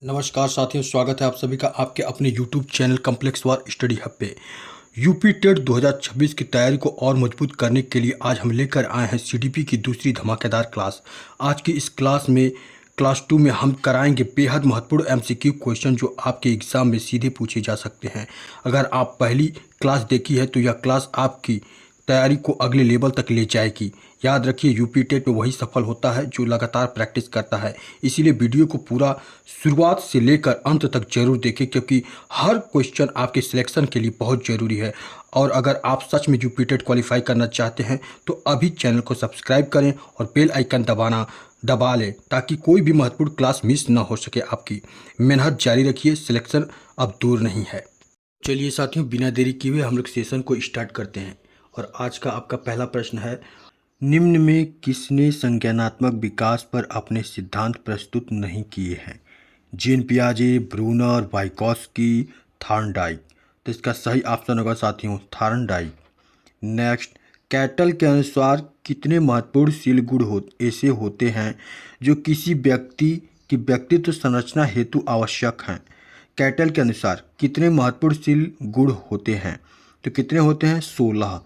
नमस्कार साथियों, स्वागत है आप सभी का आपके अपने YouTube चैनल कॉम्प्लेक्स वार स्टडी हब पे। यूपी टेट 2026 की तैयारी को और मजबूत करने के लिए आज हम लेकर आए हैं सीडीपी की दूसरी धमाकेदार क्लास। आज की इस क्लास 2 में हम कराएंगे बेहद महत्वपूर्ण एमसीक्यू क्वेश्चन जो आपके एग्ज़ाम में सीधे पूछे जा सकते हैं। अगर आप पहली क्लास देखी है तो यह क्लास आपकी तैयारी को अगले लेवल तक ले जाएगी। याद रखिए, यूपी टेट में वही सफल होता है जो लगातार प्रैक्टिस करता है। इसीलिए वीडियो को पूरा शुरुआत से लेकर अंत तक जरूर देखें, क्योंकि हर क्वेश्चन आपके सिलेक्शन के लिए बहुत ज़रूरी है। और अगर आप सच में यूपी टेट क्वालिफाई करना चाहते हैं तो अभी चैनल को सब्सक्राइब करें और बेल आइकन दबा लें ताकि कोई भी महत्वपूर्ण क्लास मिस ना हो सके। आपकी मेहनत जारी रखिए, सिलेक्शन अब दूर नहीं है। चलिए साथियों, बिना देरी किए हुए हम लोग सेशन को स्टार्ट करते हैं। और आज का आपका पहला प्रश्न है, निम्न में किसने संज्ञानात्मक विकास पर अपने सिद्धांत प्रस्तुत नहीं किए हैं? जीन पियाजे, ब्रूनर, वाइकोस्की, थॉर्नडाइक। तो इसका सही ऑप्शन होगा साथियों थॉर्नडाइक। नेक्स्ट, कैटल के अनुसार कितने महत्वपूर्ण शील गुण ऐसे होते हैं जो किसी व्यक्ति की व्यक्तित्व संरचना हेतु आवश्यक हैं? कैटल के अनुसार कितने महत्वपूर्ण शील गुण होते हैं? तो कितने होते हैं? 16।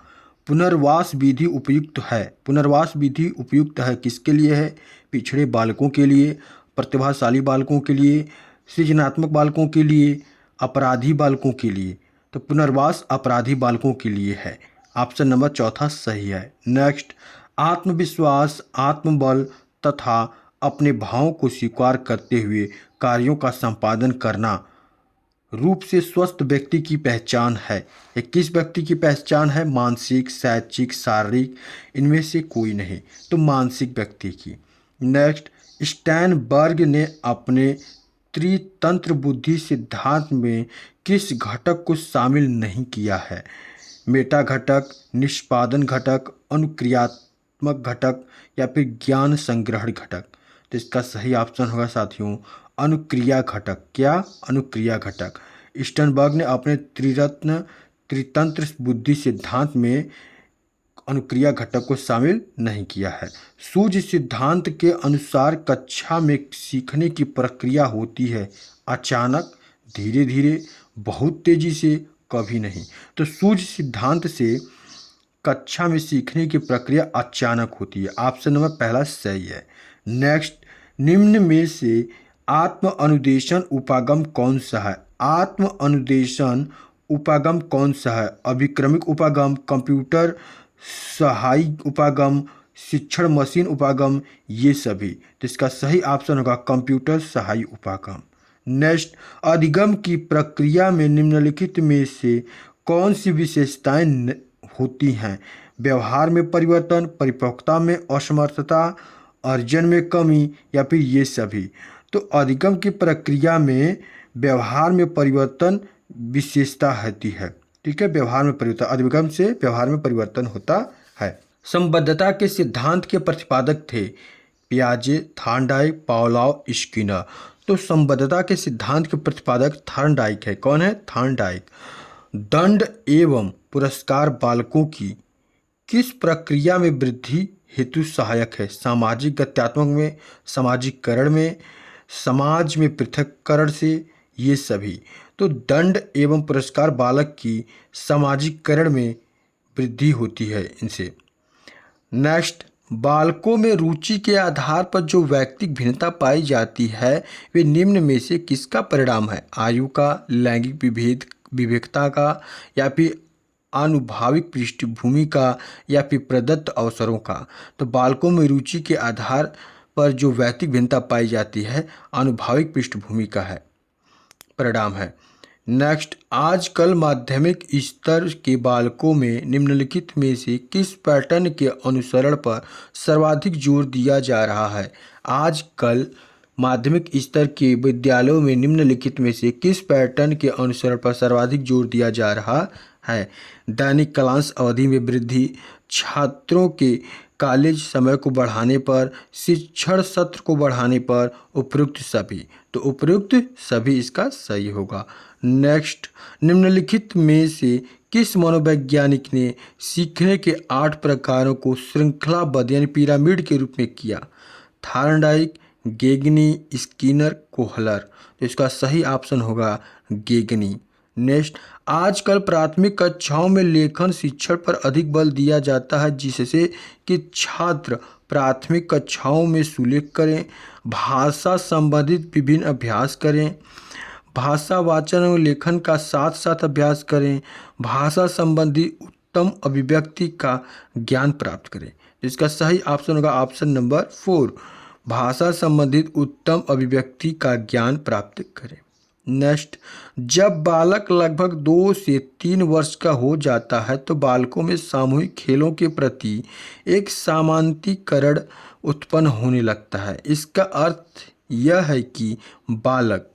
पुनर्वास विधि उपयुक्त है। पुनर्वास विधि उपयुक्त है किसके लिए है? पिछड़े बालकों के लिए, प्रतिभाशाली बालकों के लिए, सृजनात्मक बालकों के लिए, अपराधी बालकों के लिए। तो पुनर्वास अपराधी बालकों के लिए है। ऑप्शन नंबर चौथा सही है। नेक्स्ट, आत्मविश्वास, आत्मबल तथा अपने भावों को स्वीकार करते हुए कार्यों का संपादन करना रूप से स्वस्थ व्यक्ति की पहचान है। ये किस व्यक्ति की पहचान है? मानसिक, शैक्षिक, शारीरिक, इनमें से कोई नहीं, तो मानसिक व्यक्ति की। नेक्स्ट, स्टैनबर्ग ने अपने त्रितंत्र बुद्धि सिद्धांत में किस घटक को शामिल नहीं किया है? मेटा घटक, निष्पादन घटक, अनुक्रियात्मक घटक या फिर ज्ञान संग्रहण घटक। तो इसका सही ऑप्शन होगा साथियों अनुक्रिया घटक। क्या? अनुक्रिया घटक। स्टर्नबर्ग ने अपने त्रितंत्र बुद्धि सिद्धांत में अनुक्रिया घटक को शामिल नहीं किया है। सूझ सिद्धांत के अनुसार कक्षा में सीखने की प्रक्रिया होती है अचानक, धीरे धीरे, बहुत तेजी से, कभी नहीं। तो सूझ सिद्धांत से कक्षा में सीखने की प्रक्रिया अचानक होती है। ऑप्शन नंबर पहला सही है। नेक्स्ट, निम्न में से आत्म अनुदेशन उपागम कौन सा है? आत्म अनुदेशन उपागम कौन सा है? अभिक्रमिक उपागम, कंप्यूटर सहायी उपागम, शिक्षण मशीन उपागम, ये सभी। तो इसका सही ऑप्शन होगा कंप्यूटर सहायी उपागम। नेक्स्ट, अधिगम की प्रक्रिया में निम्नलिखित में से कौन सी विशेषताएं होती हैं? व्यवहार में परिवर्तन, परिपक्वता में असमर्थता, अर्जन में कमी या फिर ये सभी। तो अधिगम की प्रक्रिया में व्यवहार में परिवर्तन विशेषता होती है। ठीक है, व्यवहार में परिवर्तन, अधिगम से व्यवहार में परिवर्तन होता है। संबद्धता के सिद्धांत के प्रतिपादक थे पियाजे, थॉर्नडाइक, पावलोव, स्किनर। तो संबद्धता के सिद्धांत के प्रतिपादक थॉर्नडाइक है। कौन है? थॉर्नडाइक। दंड एवं पुरस्कार बालकों की किस प्रक्रिया में वृद्धि हेतु सहायक है? सामाजिक गत्यात्मक में, सामाजिकरण में, समाज में पृथक्करण से, ये सभी। तो दंड एवं पुरस्कार बालक की सामाजिकरण में वृद्धि होती है इनसे। नेक्स्ट, बालकों में रुचि के आधार पर जो व्यक्तिक भिन्नता पाई जाती है वे निम्न में से किसका परिणाम है? आयु का, लैंगिक विवेकता का, या फिर आनुभाविक पृष्ठभूमि का, या फिर प्रदत्त अवसरों का। तो बालकों में रुचि के आधार पर जो व्यक्तिक भिन्नता पाई जाती है आनुभाविक पृष्ठभूमि का है परिणाम है। नेक्स्ट, आजकल माध्यमिक स्तर के बालकों में निम्नलिखित में से किस पैटर्न के अनुसरण पर सर्वाधिक जोर दिया जा रहा है? आजकल माध्यमिक स्तर के विद्यालयों में निम्नलिखित में से किस पैटर्न के अनुसरण पर सर्वाधिक जोर दिया जा रहा है? दैनिक क्लास अवधि में वृद्धि, छात्रों के कॉलेज समय को बढ़ाने पर, शिक्षण सत्र को बढ़ाने पर, उपयुक्त सभी। तो उपयुक्त सभी इसका सही होगा। नेक्स्ट, निम्नलिखित में से किस मनोवैज्ञानिक ने सीखने के 8 प्रकारों को श्रृंखलाबद्ध यानी पिरामिड के रूप में किया? Thorndike, Gagne, Skinner, Kohler. तो इसका सही ऑप्शन होगा गेगनी। नेक्स्ट, आजकल प्राथमिक कक्षाओं में लेखन शिक्षण पर अधिक बल दिया जाता है जिससे कि छात्र प्राथमिक कक्षाओं में सुलेख करें, भाषा संबंधित विभिन्न अभ्यास करें, भाषा वाचन और लेखन का साथ साथ अभ्यास करें, भाषा संबंधी उत्तम अभिव्यक्ति का ज्ञान प्राप्त करें। इसका सही ऑप्शन होगा ऑप्शन नंबर 4, भाषा संबंधित उत्तम अभिव्यक्ति का ज्ञान प्राप्त करें। नेक्स्ट, जब बालक लगभग 2 से 3 वर्ष का हो जाता है तो बालकों में सामूहिक खेलों के प्रति एक सामान्यीकरण उत्पन्न होने लगता है। इसका अर्थ यह है कि बालक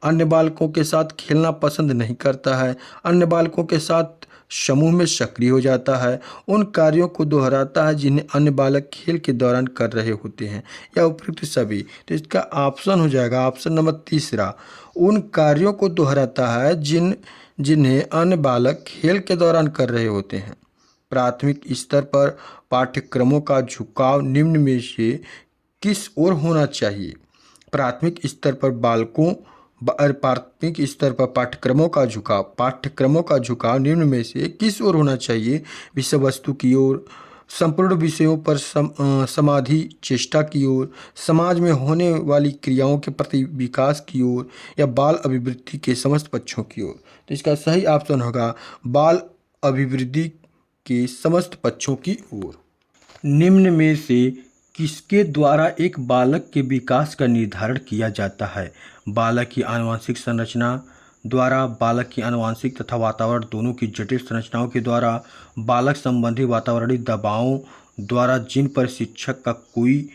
अन्य बालकों के साथ खेलना पसंद नहीं करता है, अन्य बालकों के साथ समूह में सक्रिय हो जाता है, उन कार्यों को दोहराता है जिन्हें अन्य बालक खेल के दौरान कर रहे होते हैं या उपयुक्त सभी। तो इसका ऑप्शन हो जाएगा ऑप्शन नंबर 3, उन कार्यों को दोहराता है जिन्हें अन्य बालक खेल के दौरान कर रहे होते हैं। प्राथमिक स्तर पर पाठ्यक्रमों का झुकाव निम्न में से किस ओर होना चाहिए? प्राथमिक स्तर पर प्राथमिक स्तर पर पाठ्यक्रमों का झुकाव निम्न में से किस ओर होना चाहिए? विषय वस्तु की ओर, संपूर्ण विषयों पर समाधि चेष्टा की ओर, समाज में होने वाली क्रियाओं के प्रति विकास की ओर, या बाल अभिवृद्धि के समस्त पक्षों की ओर। तो इसका सही ऑप्शन होगा बाल अभिवृद्धि के समस्त पक्षों की ओर। निम्न में से किसके द्वारा एक बालक के विकास का निर्धारण किया जाता है? बालक की आनुवंशिक संरचना द्वारा, बालक की आनुवंशिक तथा वातावरण दोनों की जटिल संरचनाओं के द्वारा, बालक संबंधी वातावरणीय दबावों द्वारा जिन पर शिक्षक का कोई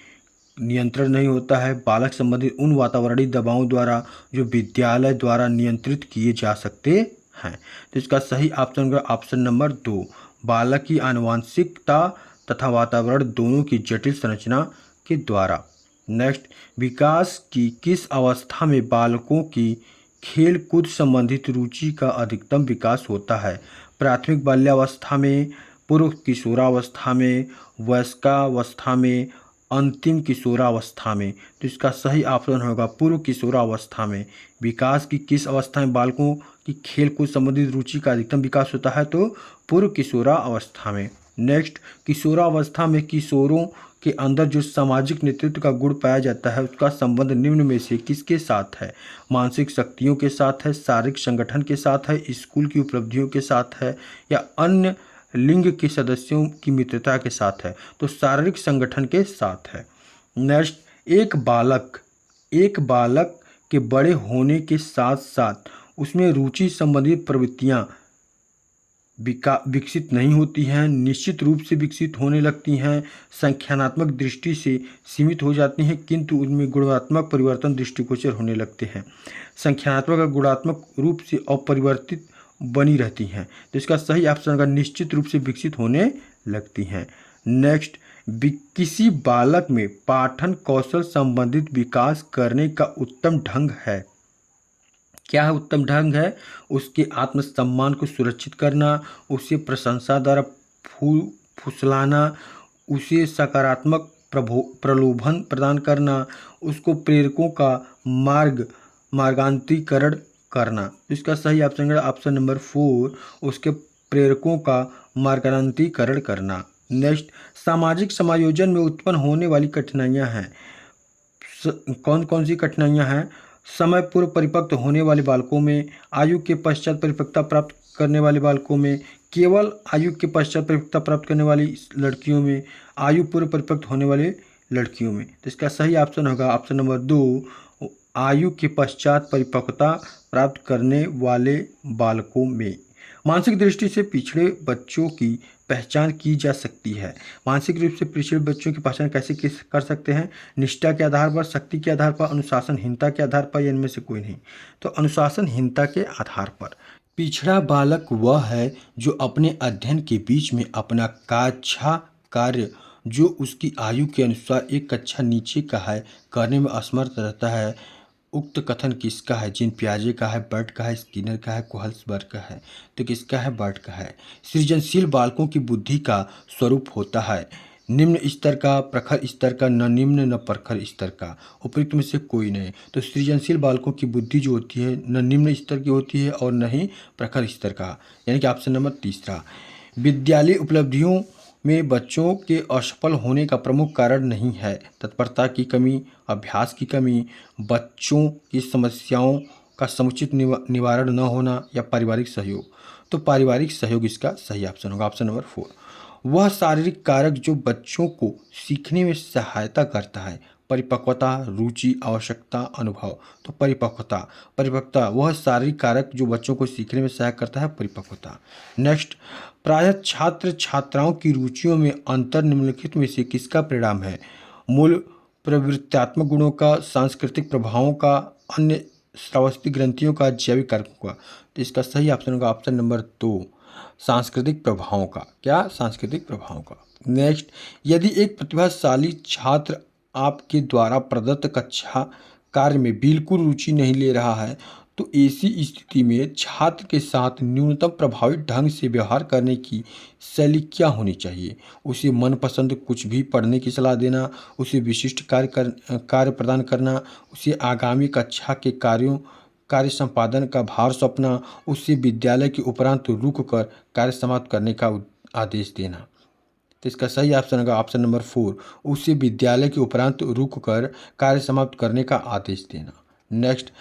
नियंत्रण नहीं होता है, बालक संबंधी उन वातावरणीय दबावों द्वारा जो विद्यालय द्वारा नियंत्रित किए जा सकते हैं। तो इसका सही ऑप्शन होगा ऑप्शन नंबर 2, बालक की आनुवंशिकता तथा वातावरण दोनों की जटिल संरचना के द्वारा। नेक्स्ट, विकास की किस अवस्था में बालकों की खेल कूद संबंधित रुचि का अधिकतम विकास होता है? प्राथमिक बाल्यावस्था में, पूर्व किशोरावस्था में, वयस्कावस्था में, अंतिम किशोरावस्था में। तो इसका सही ऑप्शन होगा पूर्व किशोरावस्था में। विकास की किस अवस्था में बालकों की खेल कूद संबंधित रुचि का अधिकतम विकास होता है? तो पूर्व किशोरावस्था में। नेक्स्ट, किशोरावस्था में किशोरों के अंदर जो सामाजिक नेतृत्व का गुण पाया जाता है उसका संबंध निम्न में से किसके साथ है? मानसिक शक्तियों के साथ है, शारीरिक संगठन के साथ है, स्कूल की उपलब्धियों के साथ है, या अन्य लिंग के सदस्यों की मित्रता के साथ है? तो शारीरिक संगठन के साथ है। नेक्स्ट, एक बालक के बड़े होने के साथ साथ उसमें रुचि संबंधित प्रवृत्तियां विकसित नहीं होती हैं, निश्चित रूप से विकसित होने लगती हैं, संख्यात्मक दृष्टि से सीमित हो जाती हैं, किंतु उनमें गुणात्मक परिवर्तन दृष्टिगोचर होने लगते हैं। संख्यात्मक और गुणात्मक रूप से अपरिवर्तित बनी रहती हैं। तो इसका सही ऑप्शन होगा निश्चित रूप से विकसित होने लगती हैं। नेक्स्ट, किसी बालक में पाठन कौशल संबंधित विकास करने का उत्तम ढंग है? क्या है उत्तम ढंग है? उसके आत्मसम्मान को सुरक्षित करना, उसे प्रशंसा द्वारा फुसलाना, उसे सकारात्मक प्रलोभन प्रदान करना, उसको प्रेरकों का मार्गांतरीकरण करना। इसका सही ऑप्शन है ऑप्शन नंबर 4, उसके प्रेरकों का मार्गांतरीकरण करना। नेक्स्ट, सामाजिक समायोजन में उत्पन्न होने वाली कठिनाइयाँ हैं। कौन कौन सी कठिनाइयाँ हैं? समय पूर्व परिपक्व होने वाले बालकों में, आयु के पश्चात परिपक्वता प्राप्त करने वाले बालकों में, केवल आयु के पश्चात परिपक्वता प्राप्त करने वाली लड़कियों में, आयु पूर्व परिपक्व होने वाले लड़कियों में। तो इसका सही ऑप्शन होगा ऑप्शन नंबर 2, आयु के पश्चात परिपक्वता प्राप्त करने वाले बालकों में। मानसिक दृष्टि से पिछड़े बच्चों की पहचान की जा सकती है। मानसिक रूप से पिछड़े बच्चों की पहचान कैसे कर सकते हैं? निष्ठा के आधार पर, शक्ति के आधार पर, अनुशासनहीनता के आधार पर, या इनमें से कोई नहीं? तो अनुशासनहीनता के आधार पर। पिछड़ा बालक वह है जो अपने अध्ययन के बीच में अपना कार्य जो उसकी आयु के अनुसार एक कक्षा नीचे का है करने में असमर्थ रहता है। उक्त कथन किसका है? जीन पियाजे का है, बर्ट का है, स्किनर का है, कोहल्सबर्ग का है? तो किसका है? बर्ट का है। सृजनशील बालकों की बुद्धि का स्वरूप होता है निम्न स्तर का, प्रखर स्तर का, न निम्न न प्रखर स्तर का, उपयुक्त में से कोई नहीं। तो सृजनशील बालकों की बुद्धि जो होती है न निम्न स्तर की होती है और न ही प्रखर स्तर का, यानी कि ऑप्शन नंबर तीसरा। विद्यालय उपलब्धियों में बच्चों के असफल होने का प्रमुख कारण नहीं है तत्परता की कमी, अभ्यास की कमी, बच्चों की समस्याओं का समुचित निवारण न होना या पारिवारिक सहयोग। तो पारिवारिक सहयोग इसका सही ऑप्शन होगा, ऑप्शन नंबर 4। वह शारीरिक कारक जो बच्चों को सीखने में सहायता करता है, परिपक्वता, रुचि, आवश्यकता, अनुभव। तो परिपक्वता वह शारीरिक कारक जो बच्चों को सीखने में सहायता करता है, परिपक्वता। नेक्स्ट, प्रायः छात्र छात्राओं की रुचियों में अंतर निम्नलिखित में से किसका परिणाम है? मूल प्रवृत्त्यात्मक गुणों का, सांस्कृतिक प्रभावों का, अन्य श्रावस्ती ग्रंथियों का, जैविक कारकों का। तो इसका सही ऑप्शन होगा ऑप्शन नंबर 2, सांस्कृतिक प्रभावों का। क्या? सांस्कृतिक प्रभावों का। नेक्स्ट, यदि एक प्रतिभाशाली छात्र आपके द्वारा प्रदत्त कक्षा कार्य में बिल्कुल रुचि नहीं ले रहा है तो ऐसी स्थिति में छात्र के साथ न्यूनतम प्रभावी ढंग से व्यवहार करने की शैली क्या होनी चाहिए? उसे मनपसंद कुछ भी पढ़ने की सलाह देना, उसे विशिष्ट कार्य प्रदान करना, उसे आगामी कक्षा के कार्य संपादन का भार सौंपना, उसे विद्यालय के उपरांत रुक कर कार्य समाप्त करने का आदेश देना। तो इसका सही ऑप्शन होगा ऑप्शन नंबर 4, उसे विद्यालय के उपरांत रुक कर कार्य समाप्त करने का आदेश देना। नेक्स्ट,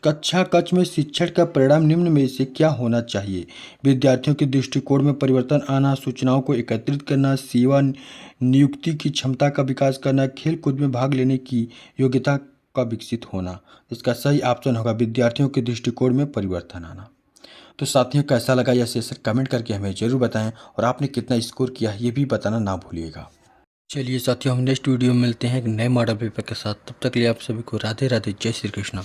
कक्षा कक्ष में शिक्षण का परिणाम निम्न में से क्या होना चाहिए? विद्यार्थियों के दृष्टिकोण में परिवर्तन आना, सूचनाओं को एकत्रित करना, सेवा नियुक्ति की क्षमता का विकास करना, खेल कूद में भाग लेने की योग्यता का विकसित होना। इसका सही ऑप्शन होगा विद्यार्थियों के दृष्टिकोण में परिवर्तन आना। तो साथियों, कैसा लगा यह सेशन कमेंट करके हमें ज़रूर बताएं और आपने कितना स्कोर किया ये भी बताना ना भूलिएगा। चलिए साथियों, हम नेक्स्ट वीडियो में मिलते हैं एक नए मॉडल पेपर के साथ। तब तक के लिए आप सभी को राधे राधे, जय श्री कृष्ण।